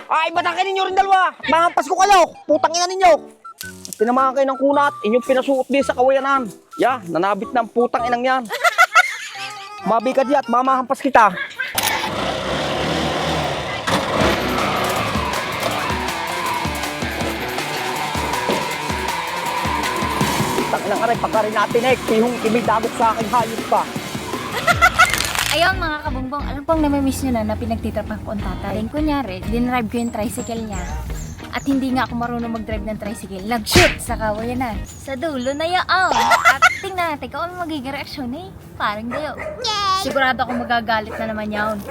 Ay, batakin ninyo rin dalawa. Mahampas ko kayo. Putang ina ninyo. Tinamahan kayo ng kunat. Inyong pinasuot din sa kawayanan. Ya, nanabit ng putang inang yan. Mabikad yat, mamahampas kita. Putang inang aray, pagkarin natin eh. Pihong imidagok sa aking hayop pa. Ayun mga kabungbong, alam pong namimiss nyo na pinagtitrapan ko ang tatay. Then kunyari, dinrive ko yung tricycle niya. At hindi nga ako marunong mag-drive ng tricycle. Nag-shoot sa kawayanan. Sa dulo na yaon. At tingnan natin kung ano magiging reaksyon eh. Parang dayo. Sigurado ako magagalit na naman yaon.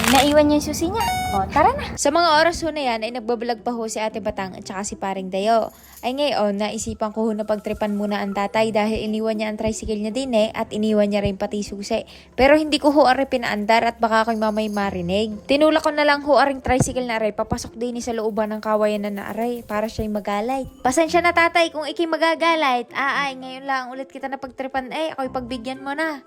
Naiwan niya yung susi niya. O, tara na. Sa mga oras ho na yan ay nagbablog pa ho si Ate Batang at saka si Paring Dayo. Ay ngayon, naisipan ko ho na pagtripan muna ang tatay dahil iniwan niya ang tricycle niya din eh at iniwan niya rin pati susi. Pero hindi ko ho ari pinaandar at baka ako'y mamay marinig. Tinulak ko na lang ho aring tricycle na aray, papasok din sa looban ng kawayanan na aray para siya'y magalit. Pasensya na tatay kung ikay magagalit. Ay, ngayon lang ulit kita na pagtripan ako'y pagbigyan mo na.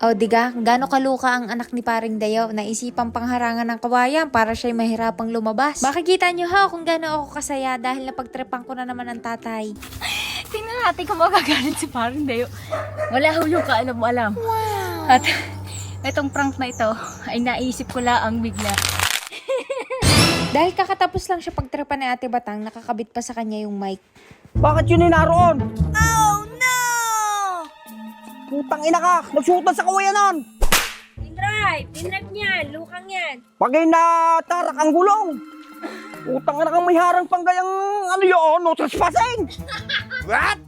O diga, gaano kaluka ang anak ni Paring Dayo, naisipang pangharangan ng kawayan para siya'y mahirapang lumabas. Makikita niyo ha kung gaano ako kasaya dahil napagtripan ko na naman ang tatay. Tingnan natin kung magagalit si Paring Dayo. Wala ho yung kaalam-alam. Wow. At itong prank na ito ay naisip ko lang bigla. Dahil kakatapos lang siya pagtripan ni Ate Batang, nakakabit pa sa kanya yung mic. Bakit yun ay naroon? Oh no! Putang ina ka, nagsuotan sa kawayanan. Dinrive niyan, lukang yan. Pagay na tarak ang gulong. Putang ina kang may harang panggayang ano yun, no trespassing. What?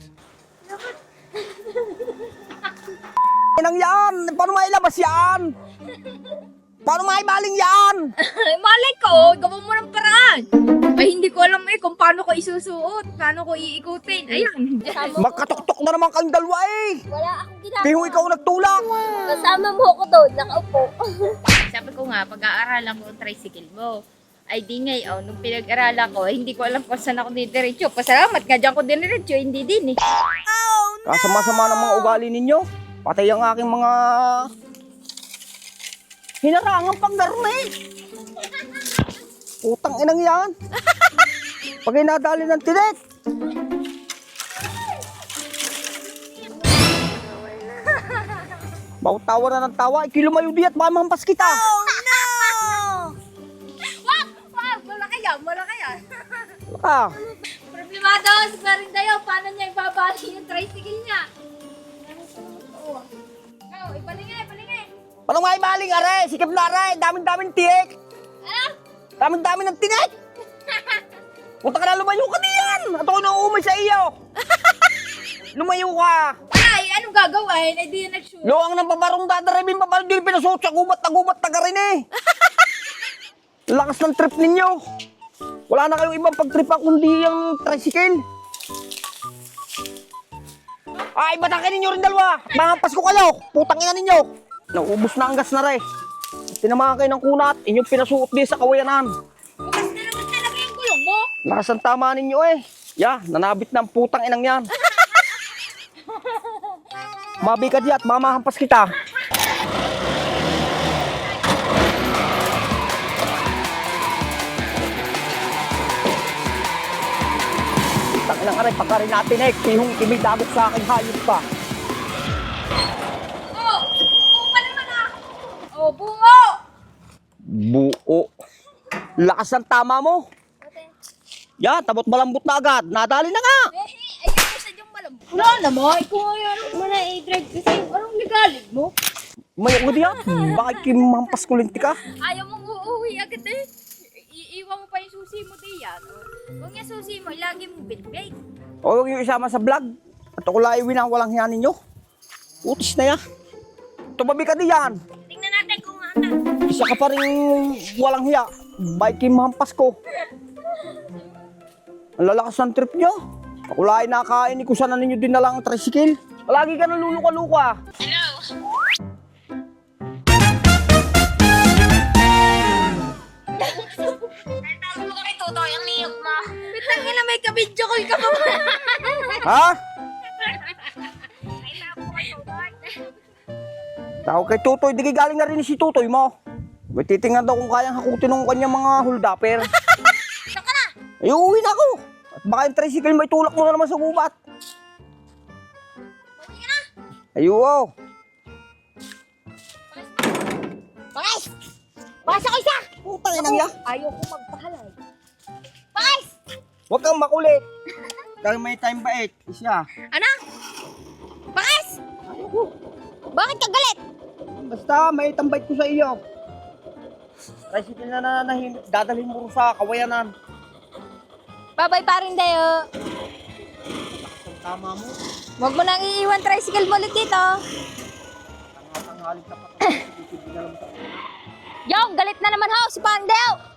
Inang yan, paano mailabas yan? Paano maibaling yan? Malay ko, gawin mo ng paraan. Ay, hindi ko alam kung paano ko isusuot, paano ko iikutin. Ayan. Magkatok-tok na naman kayong dalawa eh. Wala akong ginagawa. Pihong ikaw nagtulak. Kasama mo ako doon, nakaupo. Sabi ko nga, pag-aaralan ko ang tricycle mo. Ay di ngayon, nung pinag-aralan ko, hindi ko alam kung saan ako dinidiretso. Pasalamat nga dyan ko dinidiretso, hindi din eh. Kasama-sama ng mga ugali ninyo. Patay ang aking mga hinarangang panggarne. Putang inang yan. Pag inadali ng tinik. Bawat tawa na ng tawa, ikilumayo di at mamampas kita. Wala kaya. Ah, Problemado, si Paring Dayo, paano niya ibabali yung tricycle niya? Oh, ipalingay. paano nga ibaling are? Sikip na are, daming-daming tinik. Ano? Daming-daming ng tinik. Punta ka na, lumayo ka diyan. At ako nauumay sa iyo. Lumayo ka. Ay, anong gagawin? Ay, di yan nag-shoot. Luang ng pabarong dadaribin pabarong di pinasuot sa gubat na ka rin eh. Lakas ng trip ninyo. Wala na kayong ibang pagtripa kundi yung tricycle. Ay, batakin ninyo rin dalawa. Mahampas ko kayo. Putang ina ninyo. Naubos na ang gas na rin. Tinamahan kayo ng kunat. Inyong pinasuot din sa kawayanan. Bukas na naman talaga yung gulong mo. Lakas ang tama ninyo eh. Ya, nanabit ng putang inang yan. Mabikad yat, mamahampas kita. Takilang aray, pagkarin natin eh. Pihong imidagok sa aking hayop pa. Oh, buo pa naman ah. Oh, bungo. Buo. Lakas ng tama mo. Ya, tabot malambot na agad. Nadali na nga. Ayun mo sa diyong malam. Wala naman. Kung ayaw mo na i-drive kasi anong legalig mo? May ako diyan. Bakit kimampas kulinti ka? Ayaw mong uuwi agad eh. Iiwan mo pa yung susi mo diyan. Kung yung susi mo, lagi mo bilbig. O huwag yung isama sa vlog. At ako laiwin ang walang hiyan ninyo. Utis na ya. Tumabi ka diyan. Tingnan natin kung ano. Isa ka pa rin walang hiya. Bike hampas ko. Ang lalakas ng trip nyo. Ako lain nakain ni kusa na ninyo din na lang ang tricycle. Palagi ka naluluka-luka. Hello? Tawag mo kami tutoy ang niyog mo. Bitang na may kabidyo ko ka pa. Ha? Tawag kay Tutoy, di galing na rin si Tutoy mo. May titingnan daw kung kayang hakutin ng kanyang mga holdapper. Saan ka na? Ay, uuwi na ako. At baka yung tricycle may tulak mo na naman sa gubat. Ay, wow. Bakis! Bakis ako isa! Putang inang ya. Ayoko magpahalay. Bakis! Huwag kang makulit. Dahil may time ba isya. Ano? Bakis! Bakit ka galit? Basta may tambay ko sa iyo. Tricycle na nananahimik. Dadalhin mo rin sa kawayanan. Babay pa rin dayo. Tama mo. Huwag mo nang iiwan tricycle mo ulit dito. Tanghaling ka pa. Yung, galit na naman ho si Pandeo.